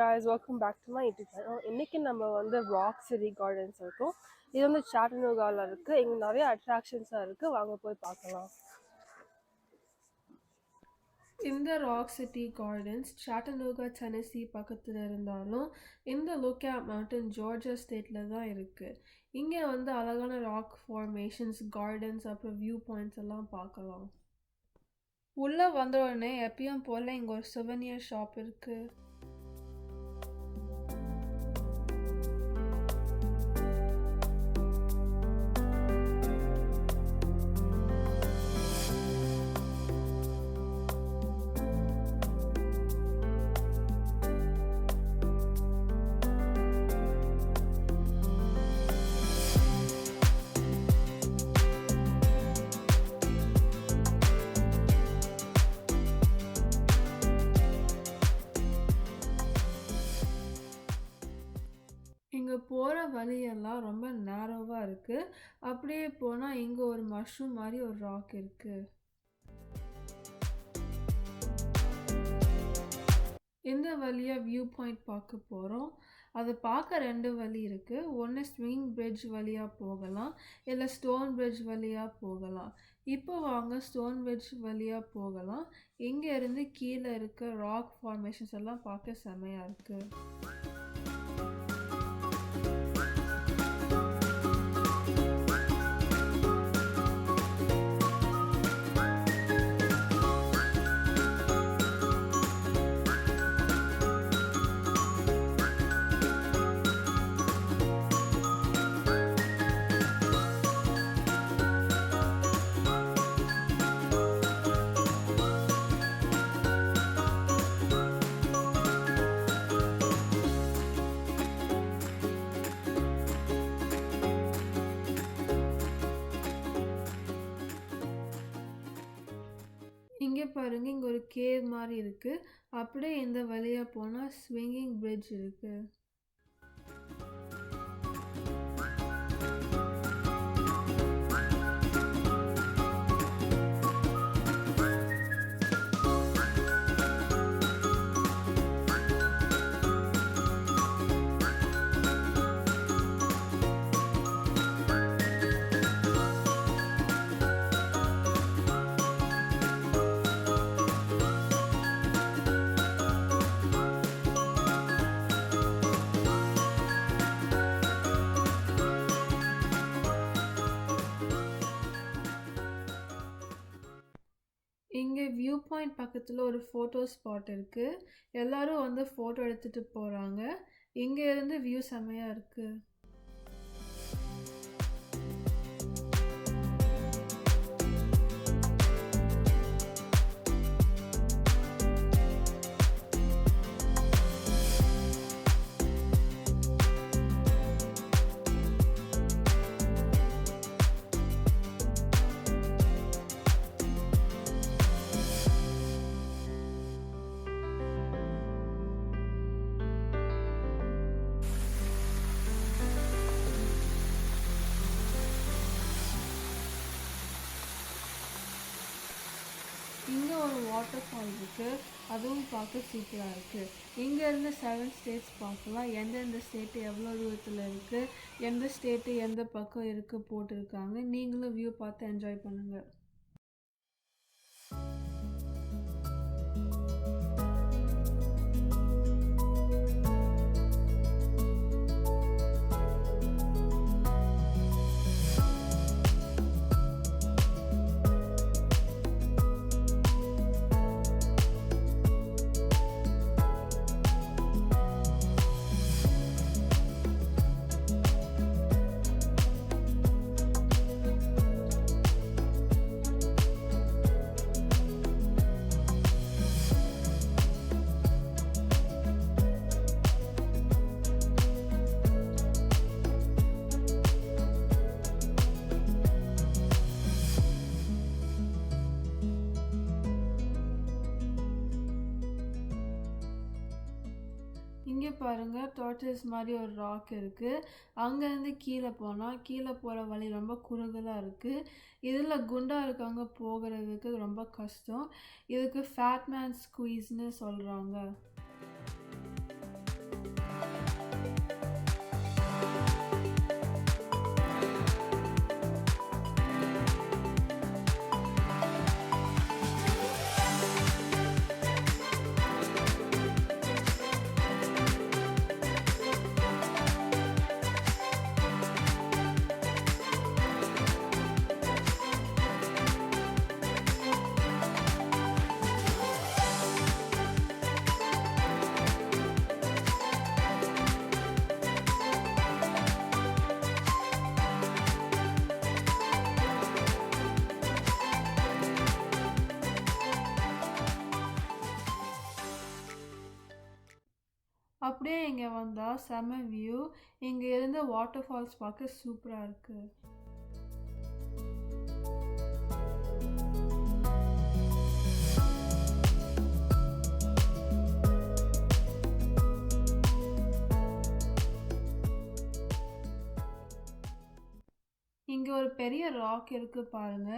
guys, welcome back to my YouTube channel. இன்னைக்கு நம்ம வந்து ராக் சிட்டி கார்டன்ஸ் இருக்கும். இது வந்து சாட்டனூகால இருக்கு. இங்க நிறைய அட்ராக்ஷன்ஸா இருக்கு. வாங்க போய் பார்க்கலாம். இந்த ராக் சிட்டி கார்டன்ஸ் சாட்டனூகா டெனசி பக்கத்தில் இருந்தாலும் இந்த லுக்அவுட் மவுண்டன் ஜார்ஜியா ஸ்டேட்ல தான் இருக்கு. இங்கே வந்து அழகான ராக் ஃபார்மேஷன்ஸ், கார்டன்ஸ், அப்புறம் வியூ பாயிண்ட்ஸ் எல்லாம் பார்க்கலாம். உள்ள வந்த உடனே எப்பயும் போல இங்க ஒரு சுவனியர் ஷாப் இருக்கு. இங்கே போகிற வழியெல்லாம் ரொம்ப நேரோவாக இருக்குது. அப்படியே போனால் இங்கே ஒரு மஷ்ரூம் மாதிரி ஒரு ராக் இருக்குது. இந்த வழியாக வியூ பாயிண்ட் பார்க்க போகிறோம். அதை பார்க்க 2 வழி இருக்குது. ஒன்று ஸ்விங் பிரிட்ஜ் வழியாக போகலாம், இல்லை ஸ்டோன் பிரிட்ஜ் வழியாக போகலாம். இப்போ வாங்க ஸ்டோன் பிரிட்ஜ் வழியாக போகலாம். இங்கே இருந்து கீழே இருக்க ராக் ஃபார்மேஷன்ஸ் எல்லாம் பார்க்க செமையாக இருக்குது. இங்கே பாருங்க, இங்கே ஒரு கேவ் மாதிரி இருக்கு. அப்படியே இந்த வழியா போனா ஸ்விங்கிங் பிரிட்ஜ் இருக்கு. இங்கே வியூ பாயிண்ட் பக்கத்தில் ஒரு ஃபோட்டோ ஸ்பாட் இருக்குது. எல்லாரும் வந்து ஃபோட்டோ எடுத்துகிட்டு போகிறாங்க. இங்கே இருந்து வியூ செம்மையாக இருக்குது. இங்கே ஒரு வாட்டர் ஃபால் இருக்குது. அதுவும் பார்க்க சூப்பராக இருக்குது. இங்கேருந்து 7 ஸ்டேட்ஸ் பார்க்கலாம். எந்தெந்த ஸ்டேட்டு எவ்வளோ தூரத்தில் இருக்குது, எந்த ஸ்டேட்டு எந்த பக்கம் இருக்குது போட்டிருக்காங்க. நீங்களும் வியூ பார்த்து என்ஜாய் பண்ணுங்கள். இங்கே பாருங்கள், டார்டஸ் மாதிரி ஒரு ராக் இருக்குது. அங்கேருந்து கீழே போனால் கீழே போகிற வழி ரொம்ப குறுகலாக இருக்குது. இதில் குண்டாக இருக்கவங்க போகிறதுக்கு ரொம்ப கஷ்டம். இதுக்கு ஃபேட்மேன் ஸ்குவீஸ்னு சொல்கிறாங்க. அப்படியே இங்கே வந்தால் செம வியூ. இங்கே இருந்து வாட்டர் ஃபால்ஸ் பார்க்க சூப்பராக இருக்குது. இங்கே ஒரு பெரிய ராக் இருக்கு பாருங்க.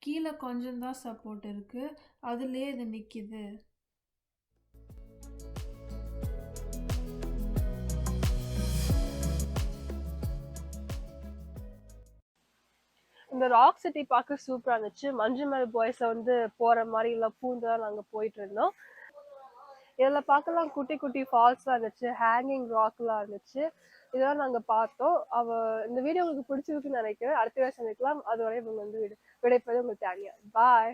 கீழே கொஞ்சம் தான் சப்போர்ட் இருக்கு, அதுலயே இது நிக்குது. இந்த ராக் சிட்டி பார்க்க சூப்பரா இருந்துச்சு. மஞ்சுமல் பாய்ஸை வந்து போற மாதிரி எல்லாம் பூந்துதான் நாங்க போயிட்டு இருந்தோம். இதுல பார்க்கலாம் குட்டி குட்டி ஃபால்ஸ்லாம் இருந்துச்சு, ஹேங்கிங் ராக்லாம் இருந்துச்சு. இதெல்லாம் நாங்க பார்த்தோம். இந்த வீடியோ உங்களுக்கு பிடிச்சிருக்குன்னு நினைக்கிறேன். அடுத்த வேலை சந்திக்கலாம். அதுவரை இவங்க வந்து விடைபெறுவது உங்களுக்கு தேங்க்யூ. பாய்.